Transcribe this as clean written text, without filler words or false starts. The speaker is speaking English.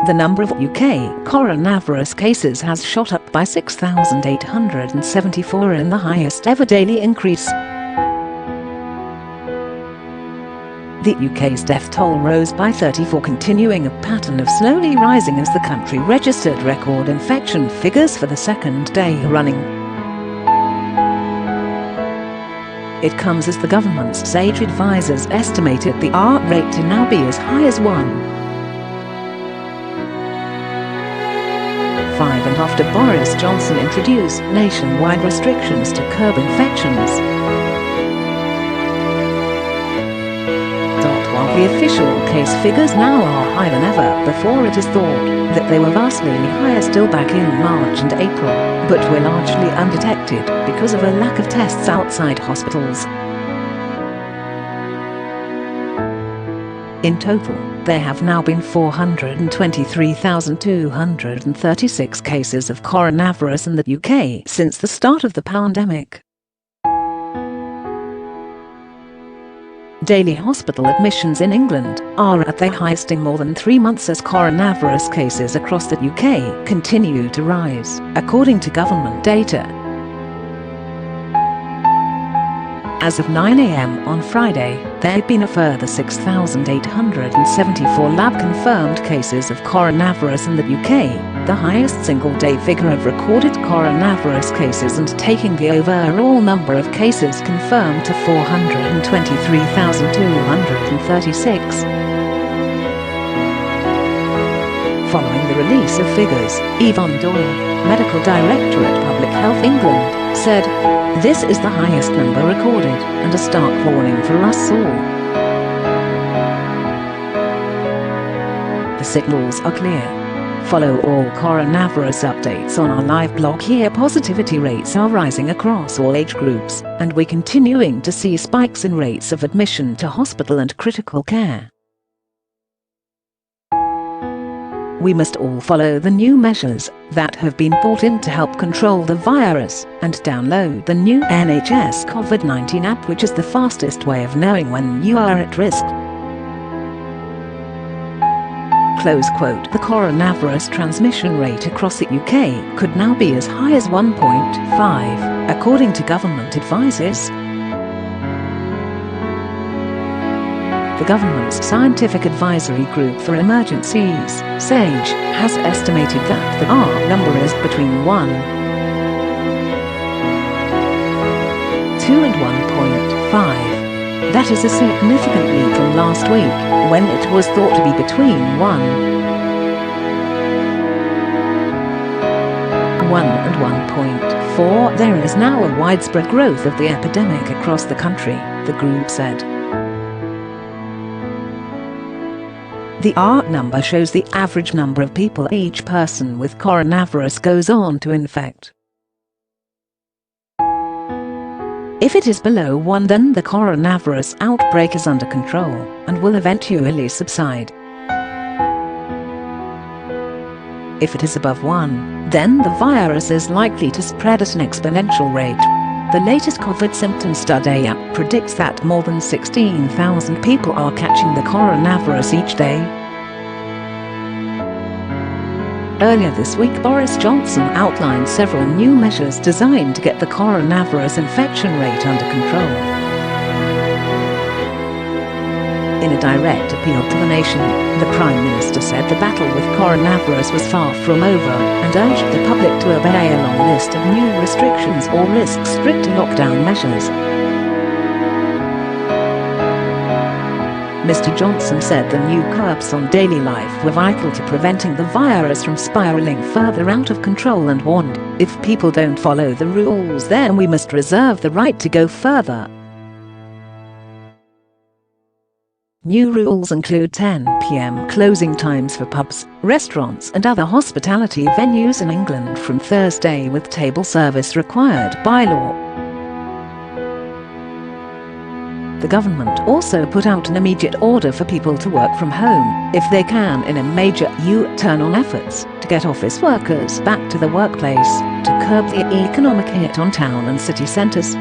The number of UK coronavirus cases has shot up by 6,874 in the highest ever daily increase. The UK's death toll rose by 34, continuing a pattern of slowly rising as the country registered record infection figures for the second day running. It comes as the government's sage advisors estimated the R rate to now be as high as 1.5, and after Boris Johnson introduced nationwide restrictions to curb infections. While the official case figures now are higher than ever before, it is thought that they were vastly higher still back in March and April, but were largely undetected because of a lack of tests outside hospitals. In total, there have now been 423,236 cases of coronavirus in the UK since the start of the pandemic. Daily hospital admissions in England are at their highest in more than 3 months as coronavirus cases across the UK continue to rise, according to government data. As of 9 a.m. on Friday, there had been a further 6,874 lab-confirmed cases of coronavirus in the UK, the highest single-day figure of recorded coronavirus cases, and taking the overall number of cases confirmed to 423,236. Following the release of figures, Yvonne Doyle, Medical Director at Public Health England, said, "This is the highest number recorded, and a stark warning for us all. The signals are clear. Follow all coronavirus updates on our live blog here. Positivity rates are rising across all age groups, and we're continuing to see spikes in rates of admission to hospital and critical care. We must all follow the new measures that have been brought in to help control the virus, and download the new NHS COVID-19 app, which is the fastest way of knowing when you are at risk." Close quote. The coronavirus transmission rate across the UK could now be as high as 1.5, according to government advisors. The government's Scientific Advisory Group for Emergencies, SAGE, has estimated that the R number is between 1.2 and 1.5. That is a significant leap from last week, when it was thought to be between 1 and 1.4. There is now a widespread growth of the epidemic across the country, the group said. The R number shows the average number of people each person with coronavirus goes on to infect. If it is below 1, then the coronavirus outbreak is under control and will eventually subside. If it is above 1, then the virus is likely to spread at an exponential rate. The latest COVID symptom study app predicts that more than 16,000 people are catching the coronavirus each day. Earlier this week, Boris Johnson outlined several new measures designed to get the coronavirus infection rate under control. In a direct appeal to the nation, the Prime Minister said the battle with coronavirus was far from over, and urged the public to obey a long list of new restrictions or risk stricter lockdown measures. Mr. Johnson said the new curbs on daily life were vital to preventing the virus from spiraling further out of control, and warned, if people don't follow the rules, then we must reserve the right to go further. New rules include 10 p.m. closing times for pubs, restaurants and other hospitality venues in England from Thursday, with table service required by law. The government also put out an immediate order for people to work from home, if they can, in a major U-turn on efforts to get office workers back to the workplace, to curb the economic hit on town and city centres.